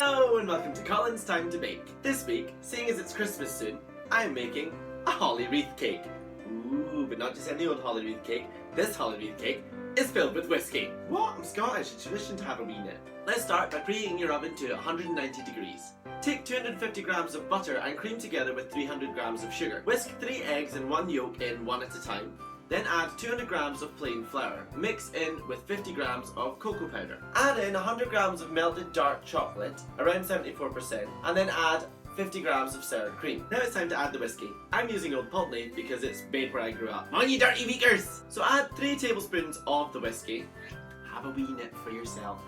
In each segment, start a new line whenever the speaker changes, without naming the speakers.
Hello and welcome to Colins Time to Bake. This week, seeing as it's Christmas soon, I'm making a holly wreath cake. Ooh, but not just any old holly wreath cake. This holly wreath cake is filled with whiskey. What? I'm Scottish, it's tradition to have a wee nip. Let's start by preheating your oven to 190 degrees. Take 250 grams of butter and cream together with 300 grams of sugar. Whisk 3 eggs and 1 yolk in one at a time. Then add 200 grams of plain flour. Mix in with 50 grams of cocoa powder. Add in 100 grams of melted dark chocolate, around 74%, and then add 50 grams of sour cream. Now it's time to add the whiskey. I'm using Old Pulteney because it's made where I grew up. On you dirty weakers! So add 3 tablespoons of the whiskey. Have a wee nip for yourself.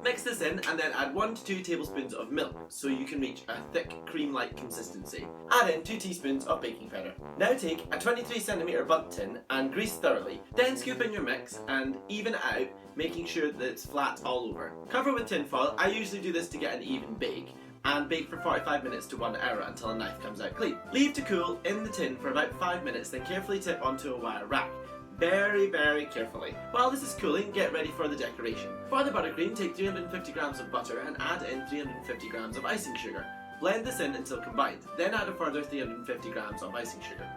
Mix this in and then add 1 to 2 tablespoons of milk so you can reach a thick cream-like consistency. Add in 2 teaspoons of baking powder. Now take a 23cm bundt tin and grease thoroughly. Then scoop in your mix and even it out, making sure that it's flat all over. Cover with tin foil. I usually do this to get an even bake. And bake for 45 minutes to 1 hour until a knife comes out clean. Leave to cool in the tin for about 5 minutes, then carefully tip onto a wire rack. Very, very carefully. While this is cooling, get ready for the decoration. For the buttercream, take 350 grams of butter and add in 350 grams of icing sugar. Blend this in until combined, then add a further 350 grams of icing sugar.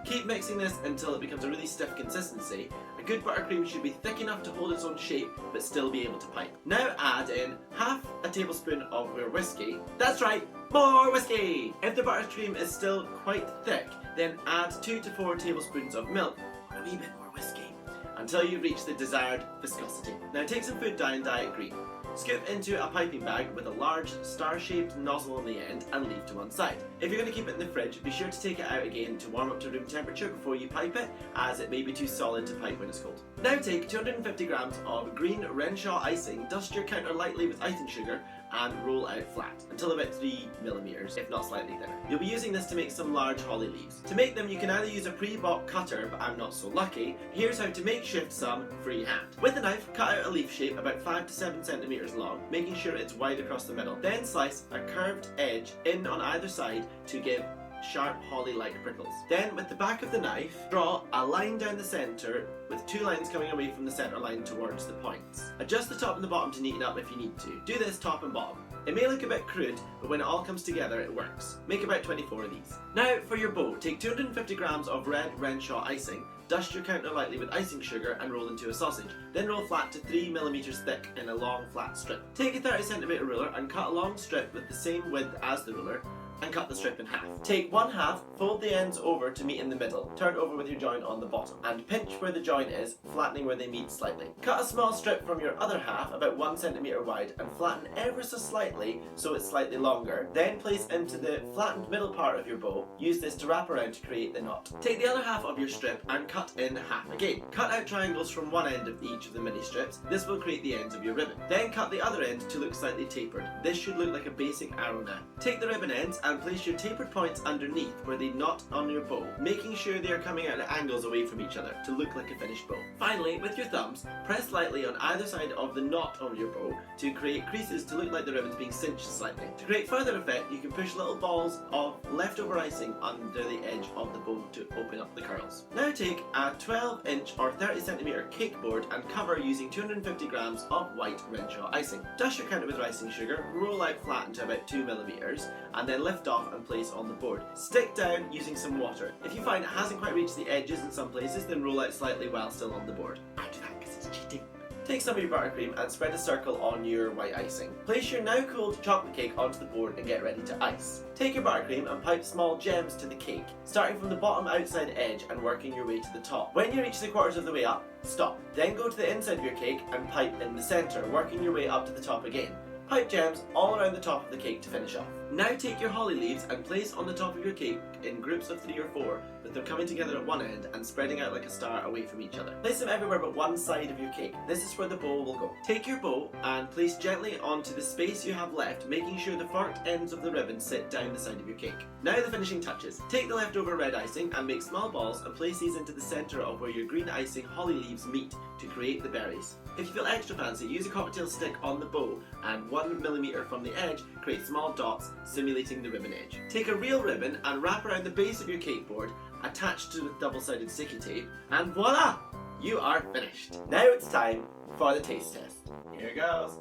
Keep mixing this until it becomes a really stiff consistency. A good buttercream should be thick enough to hold its own shape, but still be able to pipe. Now add in half a tablespoon of your whiskey. That's right, more whiskey! If the buttercream is still quite thick, then add 2 to 4 tablespoons of milk, or a wee bit more whiskey, until you reach the desired viscosity. Now take some food dye and dye it green. Scoop into a piping bag with a large star-shaped nozzle on the end and leave to one side. If you're going to keep it in the fridge, be sure to take it out again to warm up to room temperature before you pipe it, as it may be too solid to pipe when it's cold. Now take 250 grams of green Renshaw icing, dust your counter lightly with icing sugar, and roll out flat until about 3mm, if not slightly thinner. You'll be using this to make some large holly leaves. To make them, you can either use a pre-bought cutter, but I'm not so lucky. Here's how to makeshift some freehand. With a knife, cut out a leaf shape about 5 to 7 centimeters long, making sure it's wide across the middle. Then slice a curved edge in on either side to give sharp holly-like prickles. Then with the back of the knife, draw a line down the centre with 2 lines coming away from the centre line towards the points. Adjust the top and the bottom to neaten up if you need to. Do this top and bottom. It may look a bit crude, but when it all comes together it works. Make about 24 of these. Now for your bow, take 250 grams of red Renshaw icing, dust your counter lightly with icing sugar and roll into a sausage. Then roll flat to 3mm thick in a long flat strip. Take a 30cm ruler and cut a long strip with the same width as the ruler, and cut the strip in half. Take 1/2, fold the ends over to meet in the middle, turn over with your joint on the bottom, and pinch where the joint is, flattening where they meet slightly. Cut a small strip from your other half, about 1 centimeter wide, and flatten ever so slightly so it's slightly longer. Then place into the flattened middle part of your bow. Use this to wrap around to create the knot. Take the other half of your strip and cut in half again. Cut out triangles from one end of each of the mini strips. This will create the ends of your ribbon. Then cut the other end to look slightly tapered. This should look like a basic arrow now. Take the ribbon ends and place your tapered points underneath where they knot on your bow, making sure they are coming out at angles away from each other to look like a finished bow. Finally, with your thumbs, press lightly on either side of the knot on your bow to create creases to look like the ribbon's being cinched slightly. To create further effect, you can push little balls of leftover icing under the edge of the bow to open up the curls. Now take a 12-inch or 30cm cake board and cover using 250 grams of white Renshaw icing. Dust your counter with icing sugar, roll out flat into about 2mm, and then lift off and place on the board. Stick down using some water. If you find it hasn't quite reached the edges in some places, then roll out slightly while still on the board. I do that because it's cheating. Take some of your buttercream and spread a circle on your white icing. Place your now cooled chocolate cake onto the board and get ready to ice. Take your buttercream and pipe small gems to the cake, starting from the bottom outside edge and working your way to the top. When you reach 3/4 of the way up, stop. Then go to the inside of your cake and pipe in the centre, working your way up to the top again. Pipe gems all around the top of the cake to finish off. Now take your holly leaves and place on the top of your cake in groups of 3 or 4, with them coming together at one end and spreading out like a star away from each other. Place them everywhere but one side of your cake. This is where the bow will go. Take your bow and place gently onto the space you have left, making sure the forked ends of the ribbon sit down the side of your cake. Now the finishing touches. Take the leftover red icing and make small balls and place these into the centre of where your green icing holly leaves meet to create the berries. If you feel extra fancy, use a cocktail stick on the bow and 1mm from the edge, create small dots simulating the ribbon edge. Take a real ribbon and wrap around the base of your cake board, attached to with double-sided sticky tape, and voila! You are finished. Now it's time for the taste test. Here goes.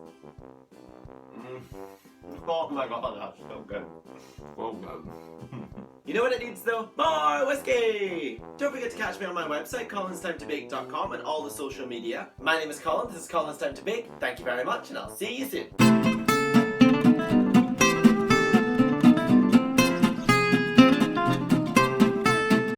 Oh my god, that's so good. So good. You know what it needs though? More whiskey! Don't forget to catch me on my website, colinstimetobake.com, and all the social media. My name is Colin, this is Colin's Time to Bake. Thank you very much, and I'll see you soon.